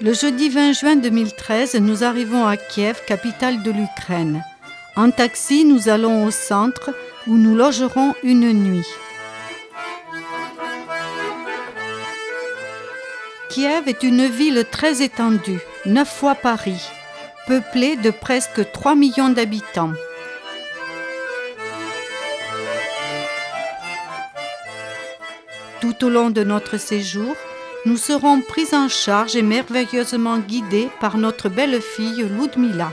Le jeudi 20 juin 2013, nous arrivons à Kiev, capitale de l'Ukraine. En taxi, nous allons au centre où nous logerons une nuit. Kiev est une ville très étendue, 9 fois Paris, peuplée de presque 3 millions d'habitants. Tout au long de notre séjour, nous serons pris en charge et merveilleusement guidés par notre belle-fille Ludmila.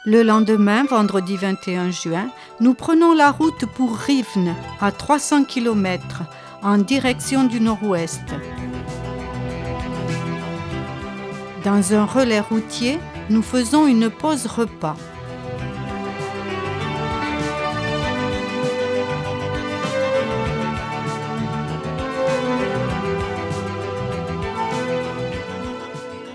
Le lendemain, vendredi 21 juin, nous prenons la route pour Rivne, à 300 km, en direction du nord-ouest. Dans un relais routier, nous faisons une pause repas.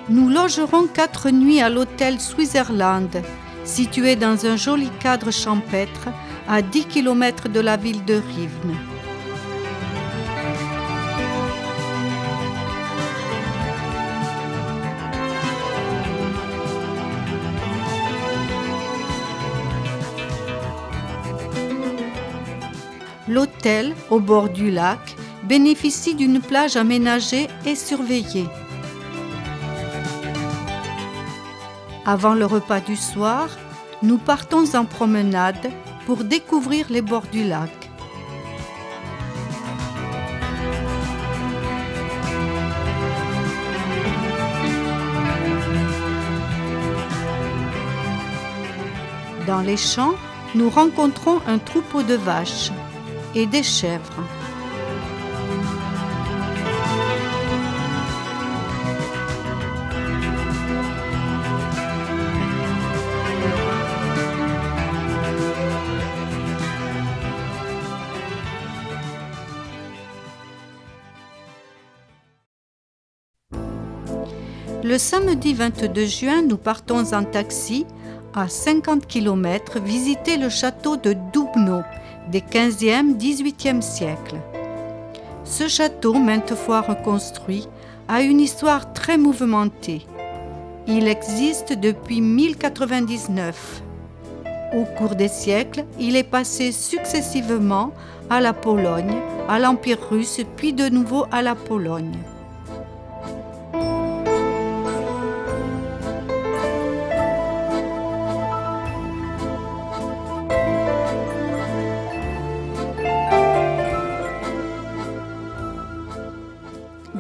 Nous logerons 4 nuits à l'hôtel Switzerland, situé dans un joli cadre champêtre à 10 km de la ville de Rivne. L'hôtel, au bord du lac, bénéficie d'une plage aménagée et surveillée. Avant le repas du soir, nous partons en promenade pour découvrir les bords du lac. Dans les champs, nous rencontrons un troupeau de vaches et des chèvres. Le samedi 22 juin, nous partons en taxi à 50 km visiter le château de Dubno des 15e, 18e siècles. Ce château, maintes fois reconstruit, a une histoire très mouvementée. Il existe depuis 1099. Au cours des siècles, il est passé successivement à la Pologne, à l'Empire russe, puis de nouveau à la Pologne.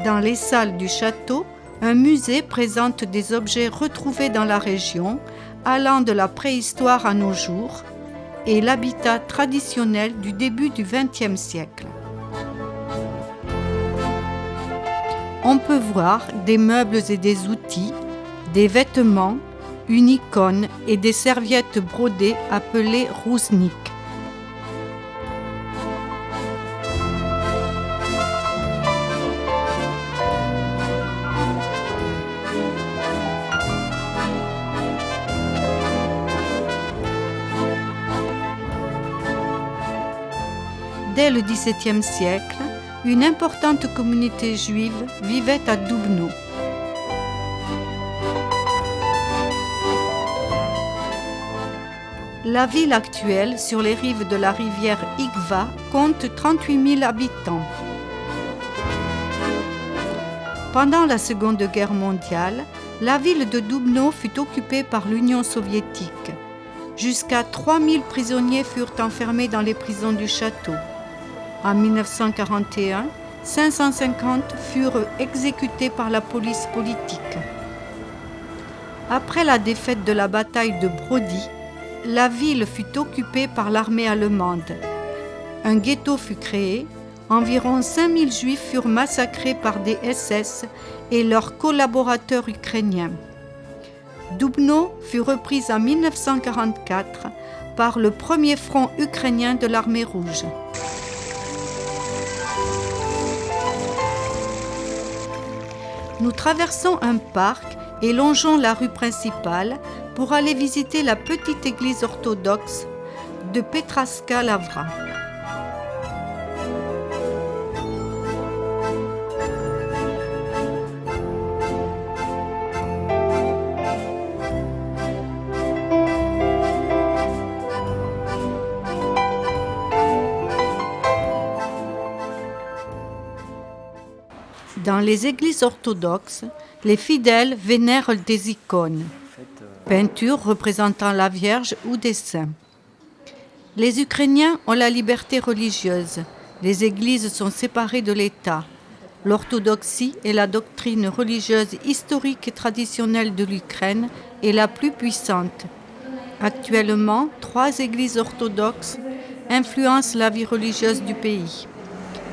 Dans les salles du château, un musée présente des objets retrouvés dans la région, allant de la préhistoire à nos jours, et l'habitat traditionnel du début du XXe siècle. On peut voir des meubles et des outils, des vêtements, une icône et des serviettes brodées appelées rousnik. Dès le XVIIe siècle, une importante communauté juive vivait à Dubno. La ville actuelle, sur les rives de la rivière Igva, compte 38 000 habitants. Pendant la Seconde Guerre mondiale, la ville de Dubno fut occupée par l'Union soviétique. Jusqu'à 3 000 prisonniers furent enfermés dans les prisons du château. En 1941, 550 furent exécutés par la police politique. Après la défaite de la bataille de Brody, la ville fut occupée par l'armée allemande. Un ghetto fut créé, environ 5000 juifs furent massacrés par des SS et leurs collaborateurs ukrainiens. Dubno fut reprise en 1944 par le premier front ukrainien de l'armée rouge. Nous traversons un parc et longeons la rue principale pour aller visiter la petite église orthodoxe de Petraska Lavra. Dans les églises orthodoxes, les fidèles vénèrent des icônes, peintures représentant la Vierge ou des saints. Les Ukrainiens ont la liberté religieuse. Les églises sont séparées de l'État. L'orthodoxie est la doctrine religieuse historique et traditionnelle de l'Ukraine et la plus puissante. Actuellement, 3 églises orthodoxes influencent la vie religieuse du pays.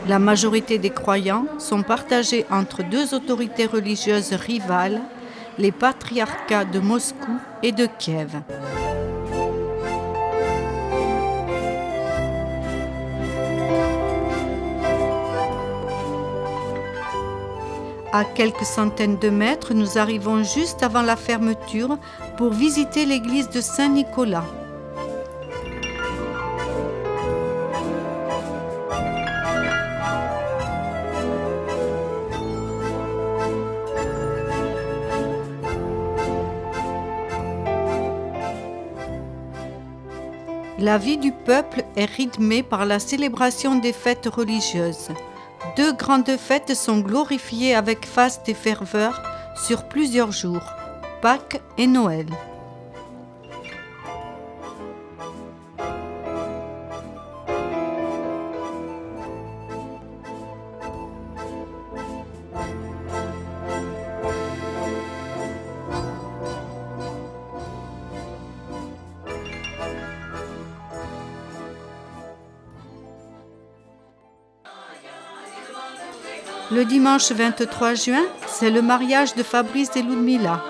La majorité des croyants sont partagés entre 2 autorités religieuses rivales, les patriarcats de Moscou et de Kiev. À quelques centaines de mètres, nous arrivons juste avant la fermeture pour visiter l'église de Saint-Nicolas. La vie du peuple est rythmée par la célébration des fêtes religieuses. 2 grandes fêtes sont glorifiées avec faste et ferveur sur plusieurs jours, Pâques et Noël. Le dimanche 23 juin, c'est le mariage de Fabrice et Ludmila.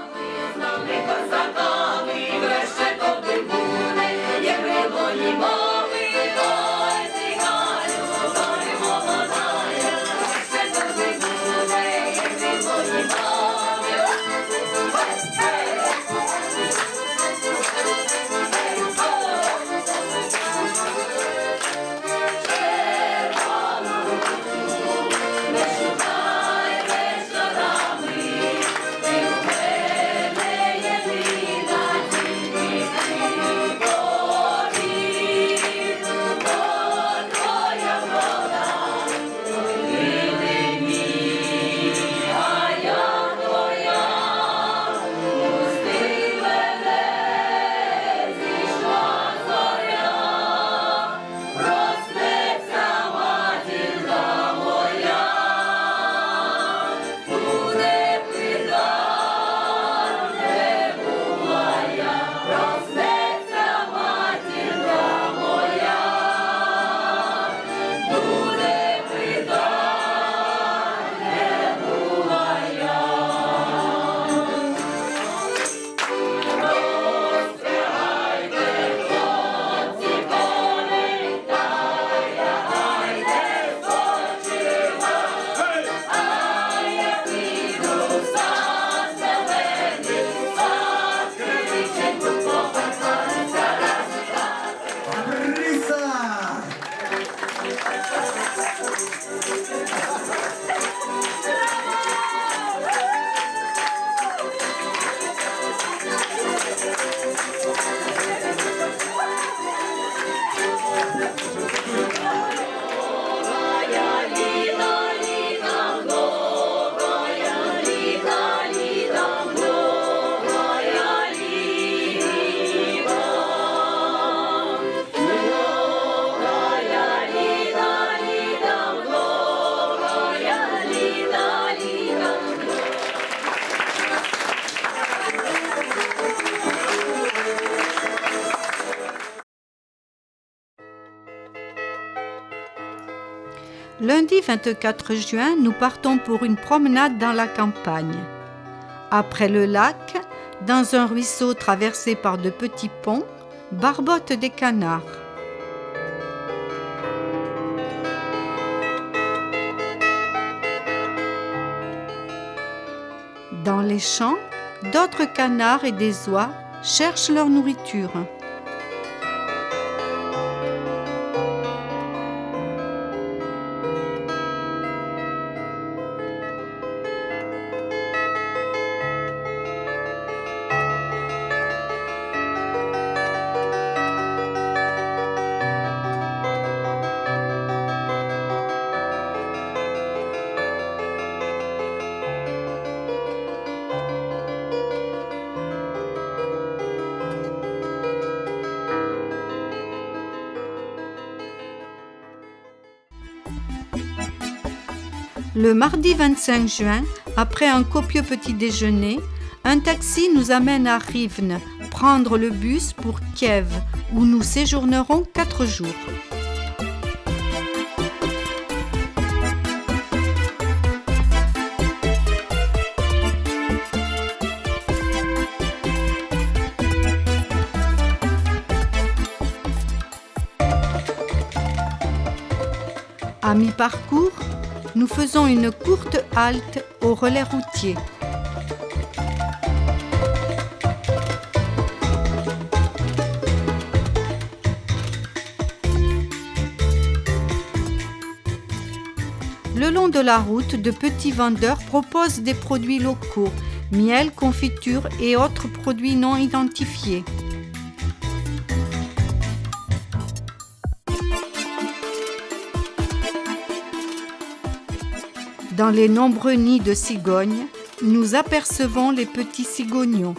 Lundi 24 juin, nous partons pour une promenade dans la campagne. Après le lac, dans un ruisseau traversé par de petits ponts, barbotent des canards. Dans les champs, d'autres canards et des oies cherchent leur nourriture. Le mardi 25 juin, après un copieux petit déjeuner, un taxi nous amène à Rivne, prendre le bus pour Kiev, où nous séjournerons 4 jours. À mi-parcours, nous faisons une courte halte au relais routier. Le long de la route, de petits vendeurs proposent des produits locaux, miel, confiture et autres produits non identifiés. Dans les nombreux nids de cigognes, nous apercevons les petits cigogneaux.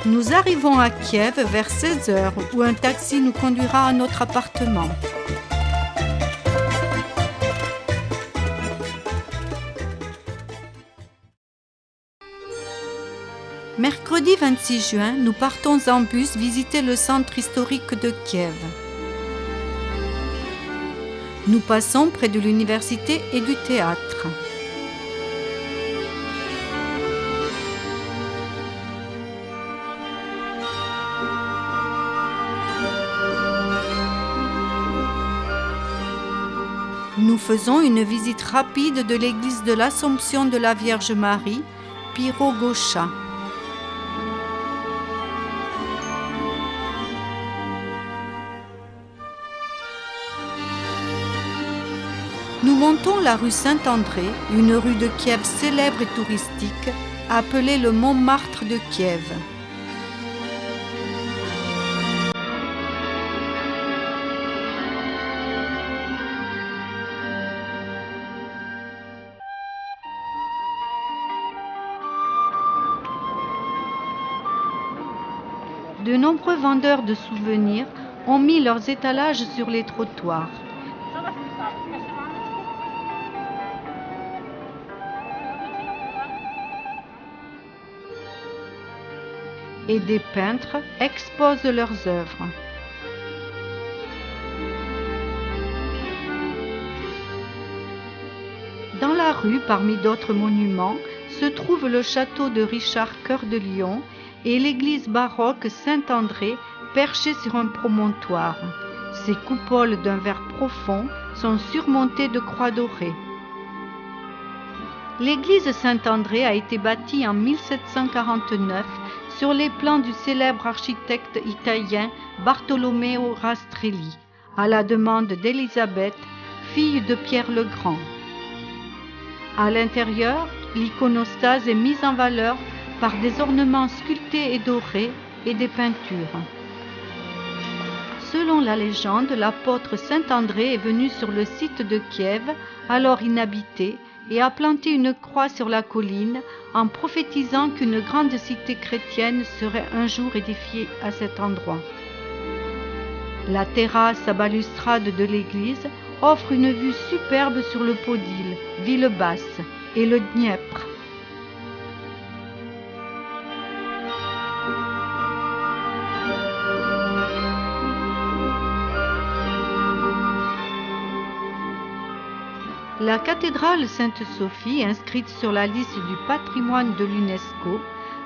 Nous arrivons à Kiev vers 16h où un taxi nous conduira à notre appartement. Mercredi 26 juin, nous partons en bus visiter le centre historique de Kiev. Nous passons près de l'université et du théâtre. Nous faisons une visite rapide de l'église de l'Assomption de la Vierge Marie, Pirogosha. Nous montons la rue Saint-André, une rue de Kiev célèbre et touristique, appelée le Montmartre de Kiev. De nombreux vendeurs de souvenirs ont mis leurs étalages sur les trottoirs. Et des peintres exposent leurs œuvres. Dans la rue, parmi d'autres monuments, se trouve le château de Richard Cœur de Lion et l'église baroque Saint-André perchée sur un promontoire. Ses coupoles d'un vert profond sont surmontées de croix dorées. L'église Saint-André a été bâtie en 1749 sur les plans du célèbre architecte italien Bartolomeo Rastrelli, à la demande d'Élisabeth, fille de Pierre le Grand. À l'intérieur, l'iconostase est mise en valeur par des ornements sculptés et dorés et des peintures. Selon la légende, l'apôtre Saint-André est venu sur le site de Kiev, alors inhabité, et a planté une croix sur la colline en prophétisant qu'une grande cité chrétienne serait un jour édifiée à cet endroit. La terrasse à balustrade de l'église offre une vue superbe sur le Podil, ville basse, et le Dniepr. La cathédrale Sainte-Sophie, inscrite sur la liste du patrimoine de l'UNESCO,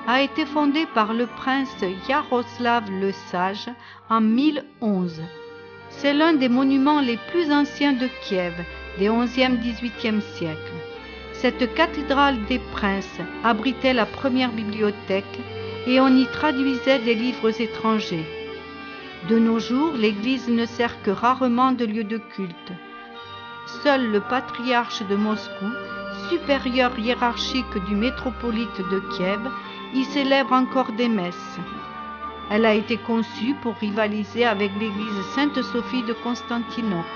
a été fondée par le prince Yaroslav le Sage en 1011. C'est l'un des monuments les plus anciens de Kiev, des 11e-18e siècles. Cette cathédrale des princes abritait la première bibliothèque et on y traduisait des livres étrangers. De nos jours, l'église ne sert que rarement de lieu de culte. Seul le patriarche de Moscou, supérieur hiérarchique du métropolite de Kiev, y célèbre encore des messes. Elle a été conçue pour rivaliser avec l'église Sainte-Sophie de Constantinople.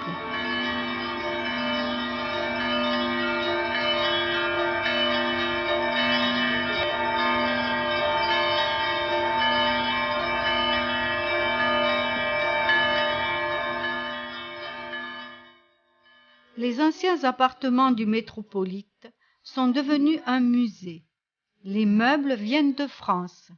Les anciens appartements du métropolite sont devenus un musée. Les meubles viennent de France.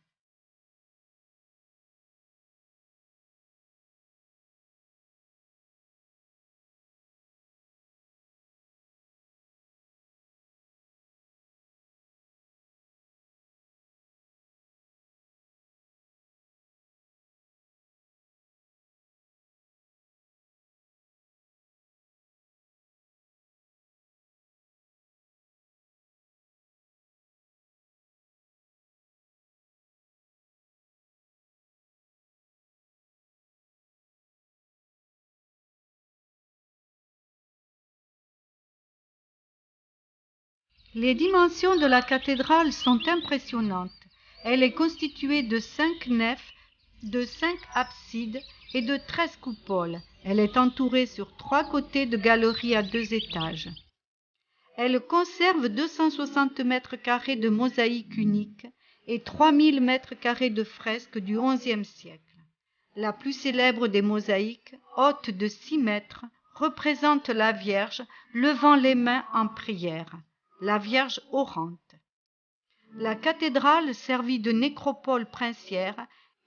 Les dimensions de la cathédrale sont impressionnantes. Elle est constituée de 5 nefs, de 5 absides et de 13 coupoles. Elle est entourée sur 3 côtés de galeries à 2 étages. Elle conserve 260 mètres carrés de mosaïque unique et 3000 mètres carrés de fresques du XIe siècle. La plus célèbre des mosaïques, haute de 6 mètres, représente la Vierge levant les mains en prière, la Vierge orante. La cathédrale servit de nécropole princière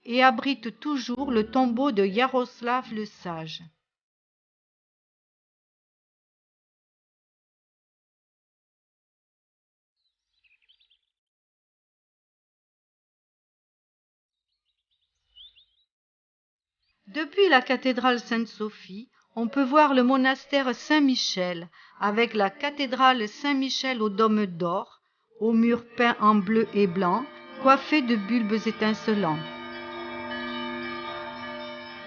et abrite toujours le tombeau de Yaroslav le Sage. Depuis la cathédrale Sainte-Sophie, on peut voir le monastère Saint-Michel, avec la cathédrale Saint-Michel au dôme d'or, aux murs peints en bleu et blanc, coiffés de bulbes étincelants.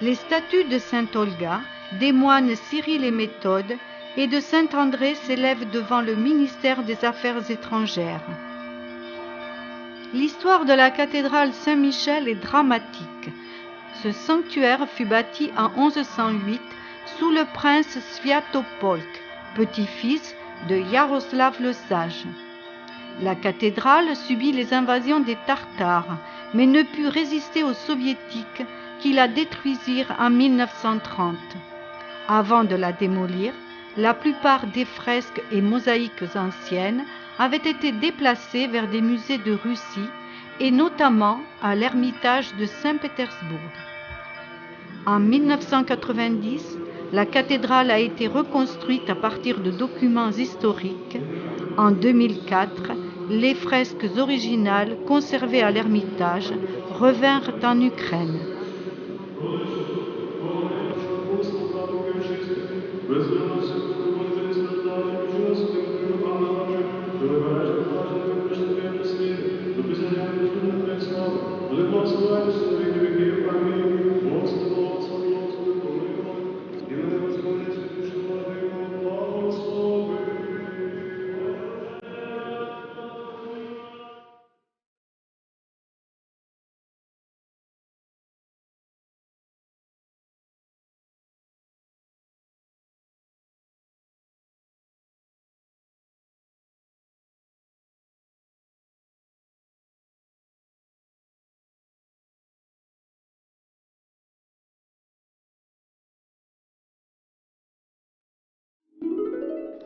Les statues de saint Olga, des moines Cyril et Méthode et de saint André s'élèvent devant le ministère des Affaires étrangères. L'histoire de la cathédrale Saint-Michel est dramatique. Ce sanctuaire fut bâti en 1108 sous le prince Sviatopolk, petit-fils de Yaroslav le Sage. La cathédrale subit les invasions des Tartares, mais ne put résister aux Soviétiques qui la détruisirent en 1930. Avant de la démolir, la plupart des fresques et mosaïques anciennes avaient été déplacées vers des musées de Russie et notamment à l'Ermitage de Saint-Pétersbourg. En 1990, la cathédrale a été reconstruite à partir de documents historiques. En 2004, les fresques originales conservées à l'Ermitage revinrent en Ukraine.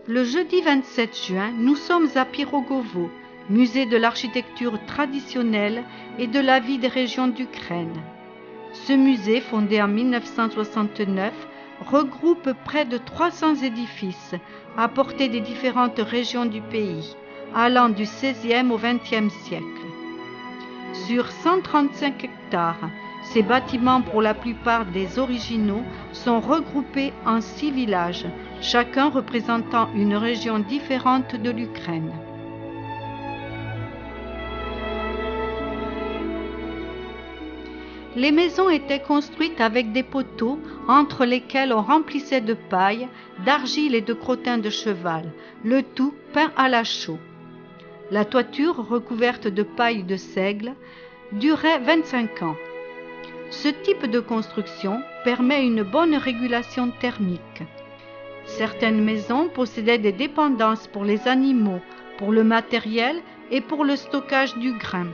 Le jeudi 27 juin, nous sommes à Pirogovo, musée de l'architecture traditionnelle et de la vie des régions d'Ukraine. Ce musée, fondé en 1969, regroupe près de 300 édifices apportés des différentes régions du pays, allant du XVIe au XXe siècle. Sur 135 hectares, ces bâtiments, pour la plupart des originaux, sont regroupés en 6 villages, chacun représentant une région différente de l'Ukraine. Les maisons étaient construites avec des poteaux entre lesquels on remplissait de paille, d'argile et de crottin de cheval, le tout peint à la chaux. La toiture, recouverte de paille de seigle, durait 25 ans. Ce type de construction permet une bonne régulation thermique. Certaines maisons possédaient des dépendances pour les animaux, pour le matériel et pour le stockage du grain.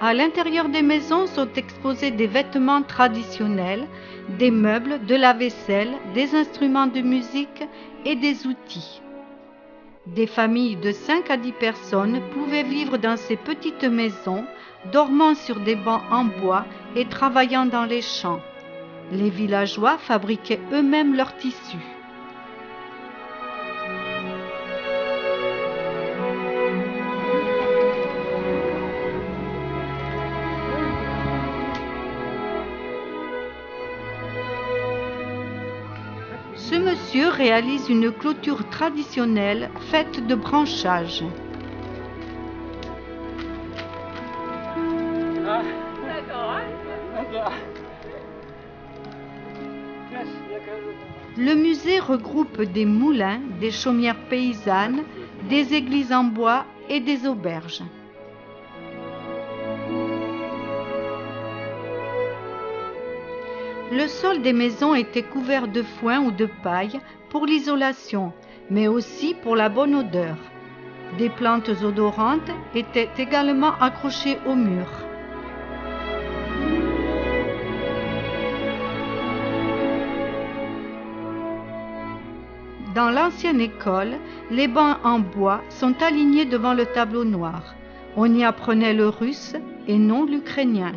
À l'intérieur des maisons sont exposés des vêtements traditionnels, des meubles, de la vaisselle, des instruments de musique et des outils. Des familles de 5 à 10 personnes pouvaient vivre dans ces petites maisons, dormant sur des bancs en bois et travaillant dans les champs. Les villageois fabriquaient eux-mêmes leurs tissus. Ce monsieur réalise une clôture traditionnelle faite de branchages. Le musée regroupe des moulins, des chaumières paysannes, des églises en bois et des auberges. Le sol des maisons était couvert de foin ou de paille pour l'isolation, mais aussi pour la bonne odeur. Des plantes odorantes étaient également accrochées aux murs. Dans l'ancienne école, les bancs en bois sont alignés devant le tableau noir. On y apprenait le russe et non l'ukrainien.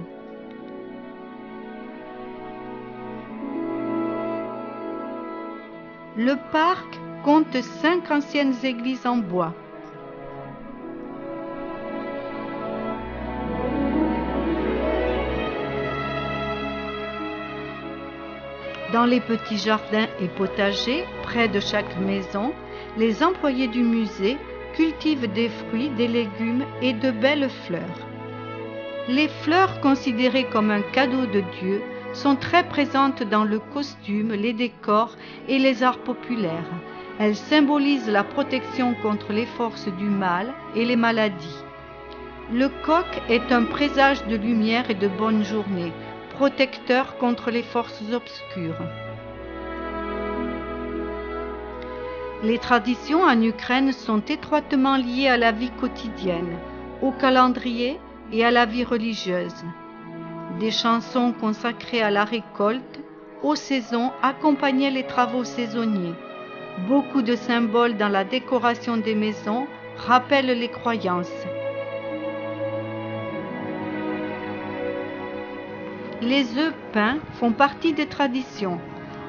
Le parc compte 5 anciennes églises en bois. Dans les petits jardins et potagers, près de chaque maison, les employés du musée cultivent des fruits, des légumes et de belles fleurs. Les fleurs, considérées comme un cadeau de Dieu, sont très présentes dans le costume, les décors et les arts populaires. Elles symbolisent la protection contre les forces du mal et les maladies. Le coq est un présage de lumière et de bonne journée, protecteur contre les forces obscures. Les traditions en Ukraine sont étroitement liées à la vie quotidienne, au calendrier et à la vie religieuse. Des chansons consacrées à la récolte, aux saisons, accompagnaient les travaux saisonniers. Beaucoup de symboles dans la décoration des maisons rappellent les croyances. Les œufs peints font partie des traditions.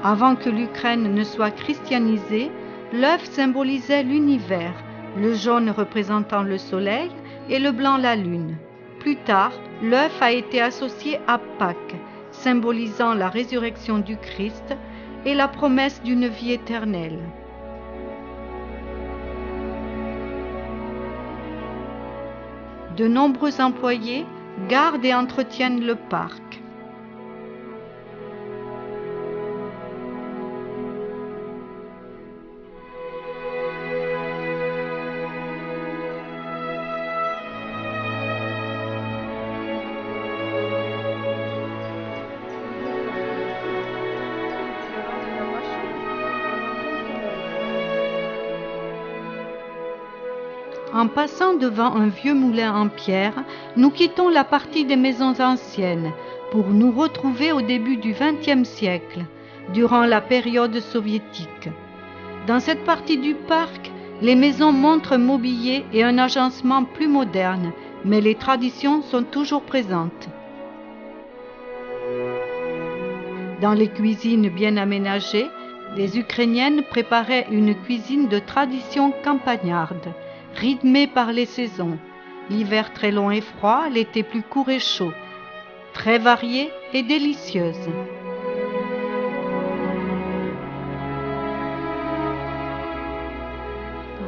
Avant que l'Ukraine ne soit christianisée, l'œuf symbolisait l'univers, le jaune représentant le soleil et le blanc la lune. Plus tard, l'œuf a été associé à Pâques, symbolisant la résurrection du Christ et la promesse d'une vie éternelle. De nombreux employés gardent et entretiennent le parc. En passant devant un vieux moulin en pierre, nous quittons la partie des maisons anciennes pour nous retrouver au début du XXe siècle, durant la période soviétique. Dans cette partie du parc, les maisons montrent un mobilier et un agencement plus modernes, mais les traditions sont toujours présentes. Dans les cuisines bien aménagées, les Ukrainiennes préparaient une cuisine de tradition campagnarde, rythmée par les saisons, l'hiver très long et froid, l'été plus court et chaud, très variée et délicieuse.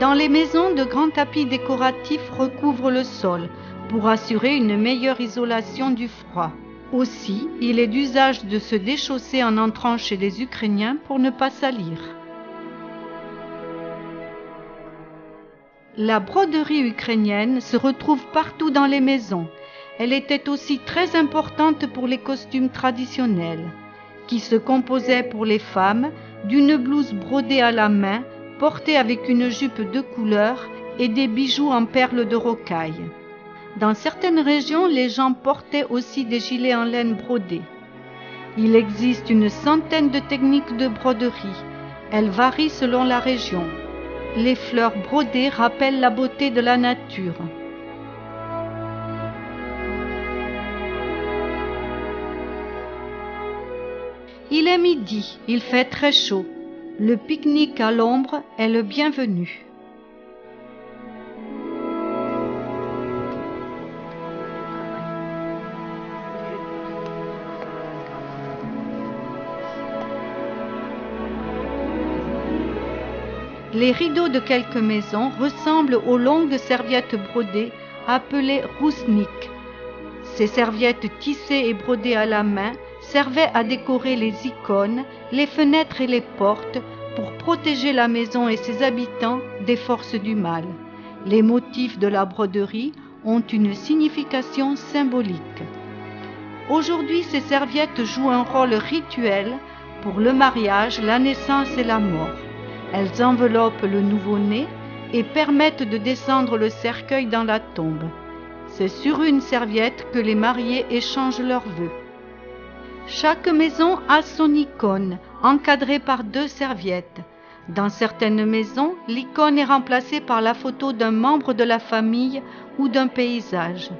Dans les maisons, de grands tapis décoratifs recouvrent le sol pour assurer une meilleure isolation du froid. Aussi, il est d'usage de se déchausser en entrant chez les Ukrainiens pour ne pas salir. La broderie ukrainienne se retrouve partout dans les maisons. Elle était aussi très importante pour les costumes traditionnels, qui se composaient pour les femmes d'une blouse brodée à la main, portée avec une jupe de couleur et des bijoux en perles de rocaille. Dans certaines régions, les gens portaient aussi des gilets en laine brodés. Il existe une centaine de techniques de broderie. Elles varient selon la région. Les fleurs brodées rappellent la beauté de la nature. Il est midi, il fait très chaud. Le pique-nique à l'ombre est le bienvenu. Les rideaux de quelques maisons ressemblent aux longues serviettes brodées appelées rousnik. Ces serviettes tissées et brodées à la main servaient à décorer les icônes, les fenêtres et les portes pour protéger la maison et ses habitants des forces du mal. Les motifs de la broderie ont une signification symbolique. Aujourd'hui, ces serviettes jouent un rôle rituel pour le mariage, la naissance et la mort. Elles enveloppent le nouveau-né et permettent de descendre le cercueil dans la tombe. C'est sur une serviette que les mariés échangent leurs vœux. Chaque maison a son icône, encadrée par 2 serviettes. Dans certaines maisons, l'icône est remplacée par la photo d'un membre de la famille ou d'un paysage.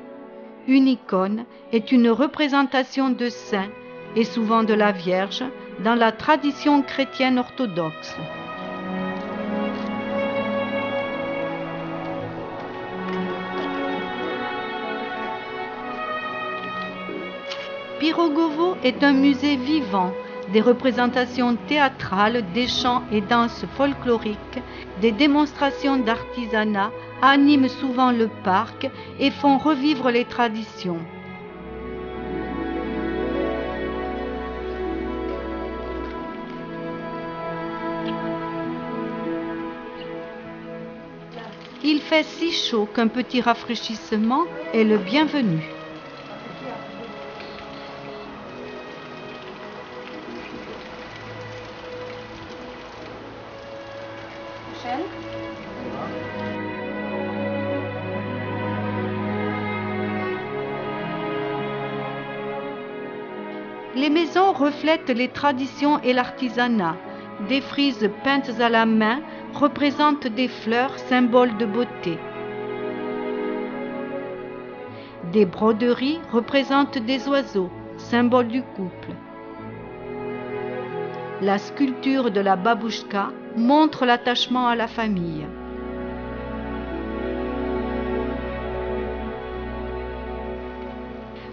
Une icône est une représentation de saint et souvent de la Vierge dans la tradition chrétienne orthodoxe. Pirogovo est un musée vivant, des représentations théâtrales, des chants et danses folkloriques, des démonstrations d'artisanat animent souvent le parc et font revivre les traditions. Il fait si chaud qu'un petit rafraîchissement est le bienvenu. Les maisons reflètent les traditions et l'artisanat. Des frises peintes à la main représentent des fleurs, symboles de beauté. Des broderies représentent des oiseaux, symboles du couple. La sculpture de la babouchka montre l'attachement à la famille.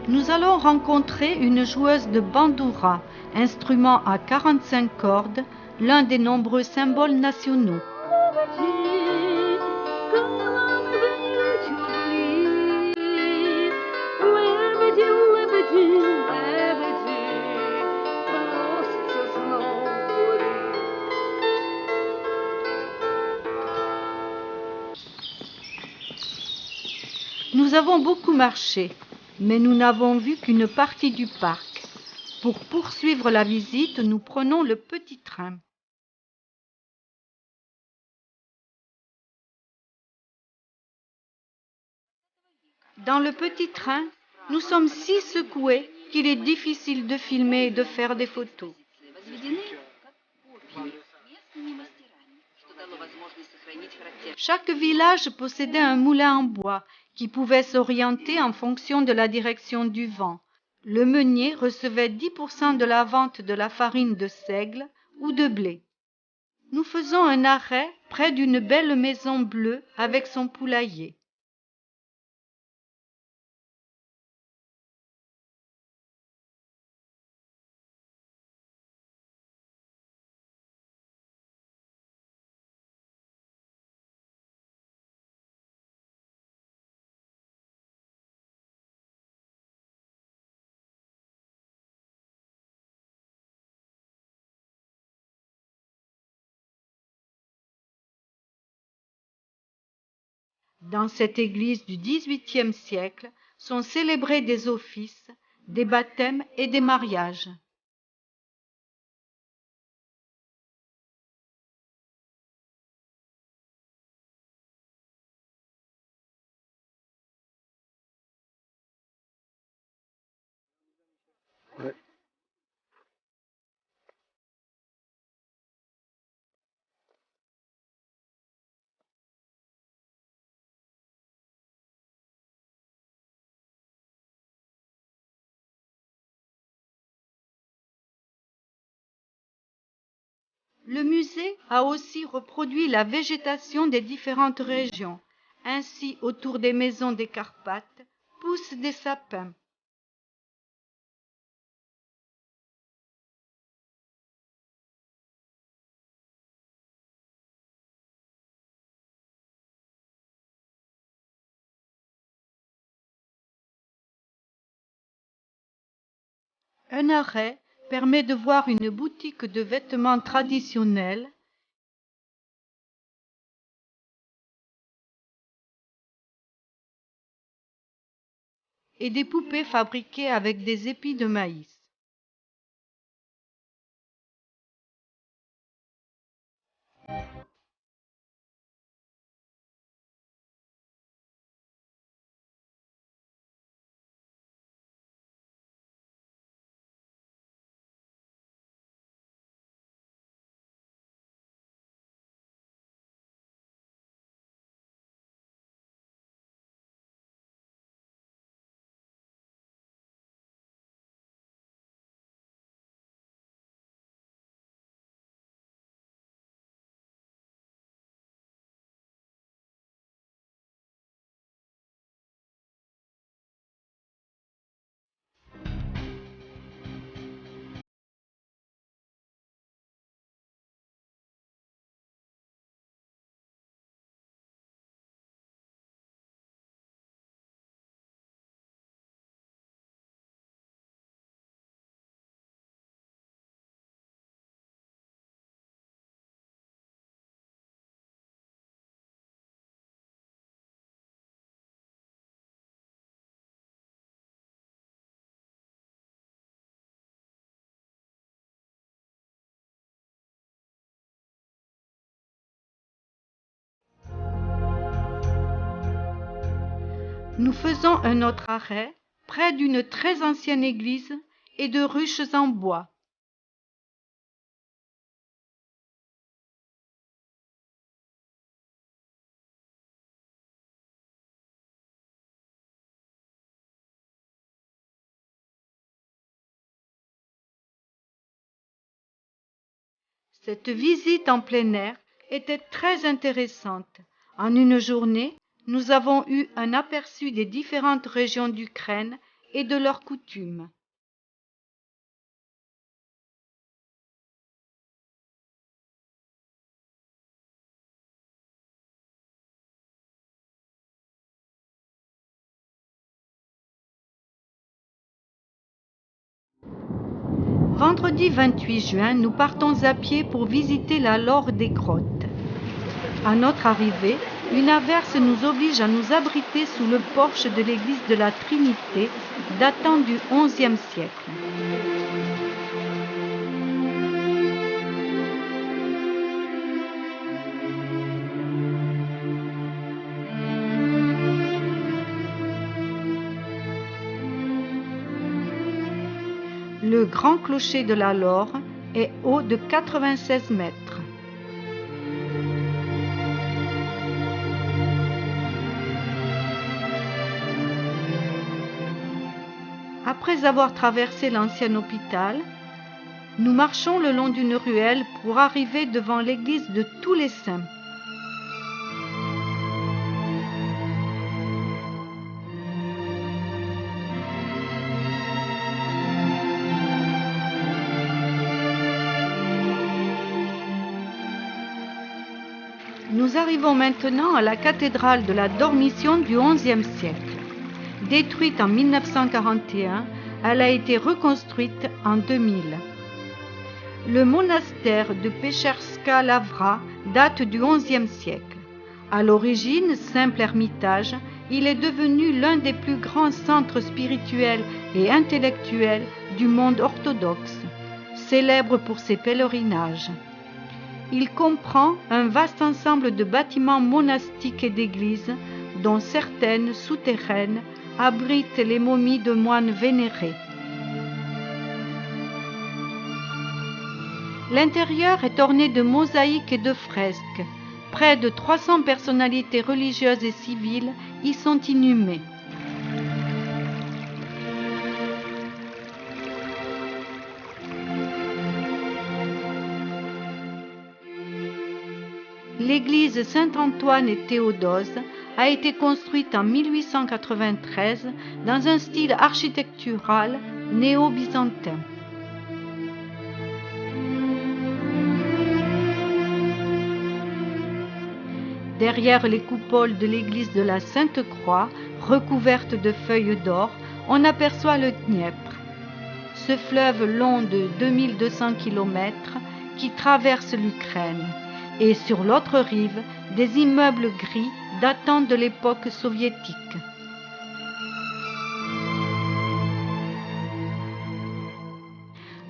Nous allons rencontrer une joueuse de bandoura, instrument à 45 cordes, l'un des nombreux symboles nationaux. Nous avons beaucoup marché, mais nous n'avons vu qu'une partie du parc. Pour poursuivre la visite, nous prenons le petit train. Dans le petit train, nous sommes si secoués qu'il est difficile de filmer et de faire des photos. Chaque village possédait un moulin en bois qui pouvait s'orienter en fonction de la direction du vent. Le meunier recevait 10% de la vente de la farine de seigle ou de blé. Nous faisons un arrêt près d'une belle maison bleue avec son poulailler. Dans cette église du XVIIIe siècle sont célébrés des offices, des baptêmes et des mariages. Ouais. Le musée a aussi reproduit la végétation des différentes régions. Ainsi, autour des maisons des Carpates poussent des sapins. Un arrêt permet de voir une boutique de vêtements traditionnels et des poupées fabriquées avec des épis de maïs. Nous faisons un autre arrêt près d'une très ancienne église et de ruches en bois. Cette visite en plein air était très intéressante. En une journée, nous avons eu un aperçu des différentes régions d'Ukraine et de leurs coutumes. Vendredi 28 juin, nous partons à pied pour visiter la Laure des Grottes. À notre arrivée, une averse nous oblige à nous abriter sous le porche de l'église de la Trinité, datant du XIe siècle. Le grand clocher de la Laure est haut de 96 mètres. Après avoir traversé l'ancien hôpital, nous marchons le long d'une ruelle pour arriver devant l'église de tous les saints. Nous arrivons maintenant à la cathédrale de la Dormition du XIe siècle. Détruite en 1941, elle a été reconstruite en 2000. Le monastère de Pecherska Lavra date du XIe siècle. À l'origine, simple ermitage, il est devenu l'un des plus grands centres spirituels et intellectuels du monde orthodoxe, célèbre pour ses pèlerinages. Il comprend un vaste ensemble de bâtiments monastiques et d'églises, dont certaines souterraines abritent les momies de moines vénérés. L'intérieur est orné de mosaïques et de fresques. Près de 300 personnalités religieuses et civiles y sont inhumées. L'église Saint-Antoine et Théodose a été construite en 1893 dans un style architectural néo-byzantin. Derrière les coupoles de l'église de la Sainte-Croix, recouverte de feuilles d'or, on aperçoit le Dniepr. Ce fleuve long de 2200 km qui traverse l'Ukraine. Et sur l'autre rive, des immeubles gris datant de l'époque soviétique.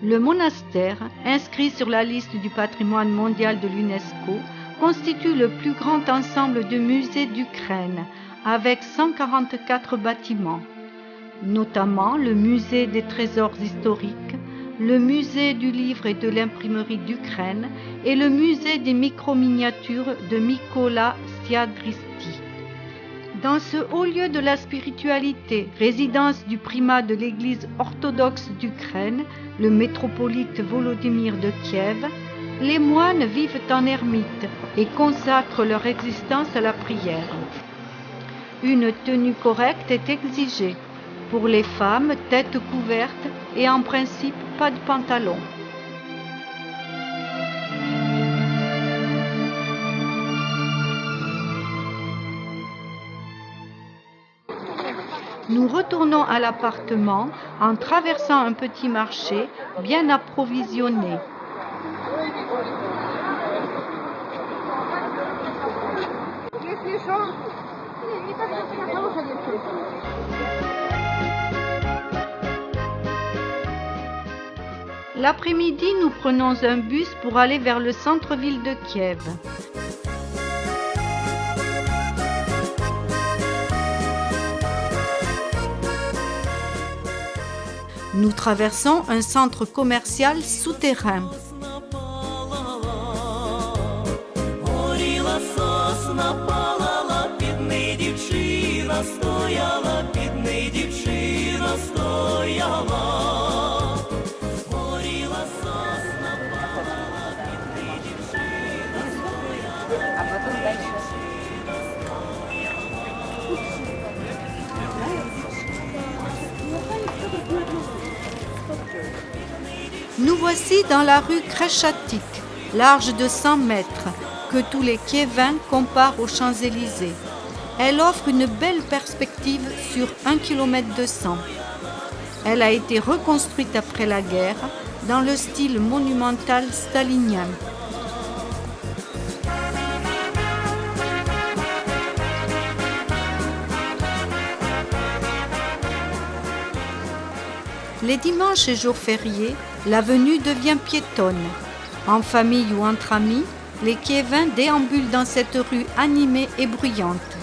Le monastère, inscrit sur la liste du patrimoine mondial de l'UNESCO, constitue le plus grand ensemble de musées d'Ukraine, avec 144 bâtiments, notamment le musée des trésors historiques, le musée du livre et de l'imprimerie d'Ukraine et le musée des micro-miniatures de Mykola Siadristy. Dans ce haut lieu de la spiritualité, résidence du primat de l'Église orthodoxe d'Ukraine, le métropolite Volodymyr de Kiev, les moines vivent en ermite et consacrent leur existence à la prière. Une tenue correcte est exigée. Pour les femmes, tête couverte et en principe pas de pantalon. Nous retournons à l'appartement en traversant un petit marché bien approvisionné. L'après-midi, nous prenons un bus pour aller vers le centre-ville de Kiev. Nous traversons un centre commercial souterrain. Nous voici dans la rue Kreschatyk, large de 100 mètres, que tous les Kieviens comparent aux Champs-Élysées. Elle offre une belle perspective sur 1,2 km. Elle a été reconstruite après la guerre dans le style monumental stalinien. Les dimanches et jours fériés, l'avenue devient piétonne. En famille ou entre amis, les Kieviens déambulent dans cette rue animée et bruyante.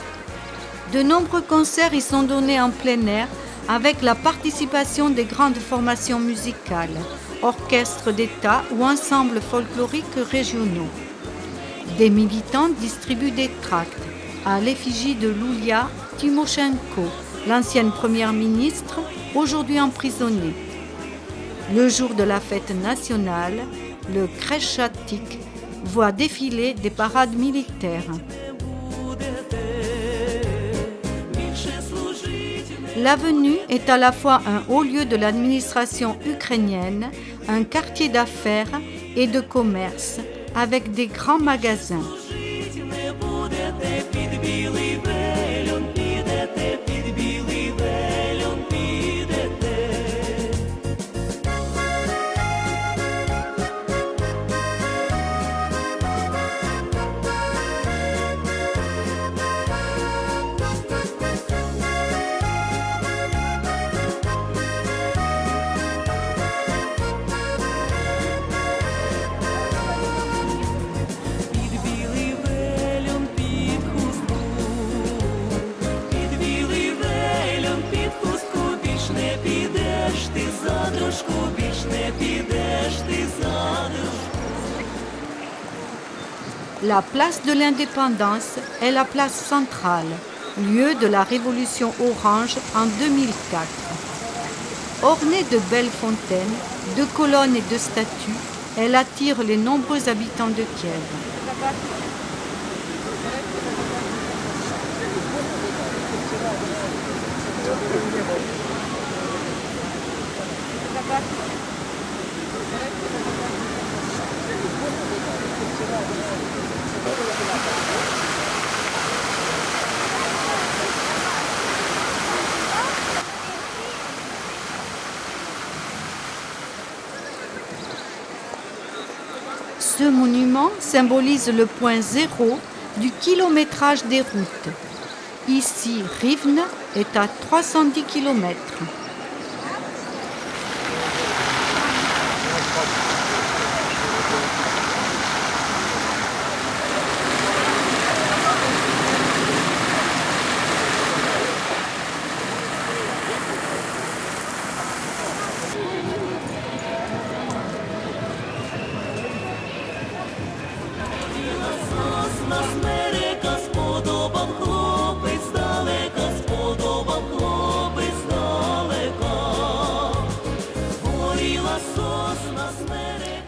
De nombreux concerts y sont donnés en plein air avec la participation des grandes formations musicales, orchestres d'État ou ensembles folkloriques régionaux. Des militants distribuent des tracts à l'effigie de Loulia Tymoshenko, l'ancienne première ministre, aujourd'hui emprisonnée. Le jour de la fête nationale, le Kreschatyk voit défiler des parades militaires. L'avenue est à la fois un haut lieu de l'administration ukrainienne, un quartier d'affaires et de commerce, avec des grands magasins. La place de l'Indépendance est la place centrale, lieu de la Révolution orange en 2004. Ornée de belles fontaines, de colonnes et de statues, elle attire les nombreux habitants de Kiev. Ce monument symbolise le point zéro du kilométrage des routes. Ici, Rivne est à 310 km.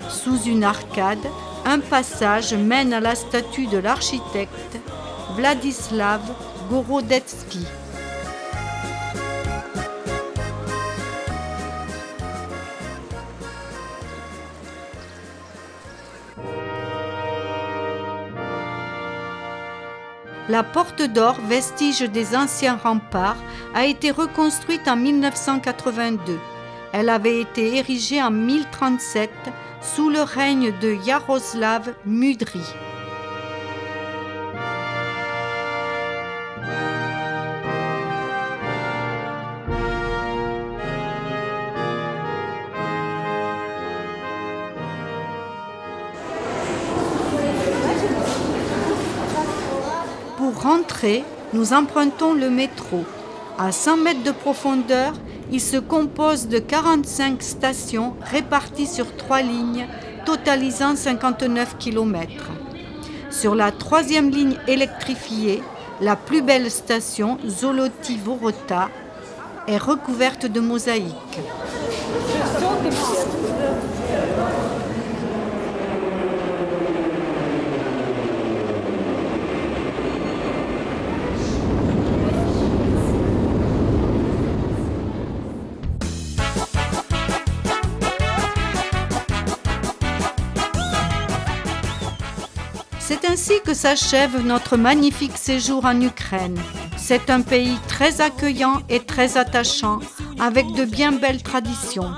Sous une arcade, un passage mène à la statue de l'architecte Vladislav Gorodetsky. La Porte d'Or, vestige des anciens remparts, a été reconstruite en 1982. Elle avait été érigée en 1037 sous le règne de Yaroslav Mudry. Pour rentrer, nous empruntons le métro. À 100 mètres de profondeur, il se compose de 45 stations réparties sur 3 lignes, totalisant 59 km. Sur la 3e ligne électrifiée, la plus belle station, Zoloty Vorota, est recouverte de mosaïques. C'est ainsi que s'achève notre magnifique séjour en Ukraine. C'est un pays très accueillant et très attachant, avec de bien belles traditions.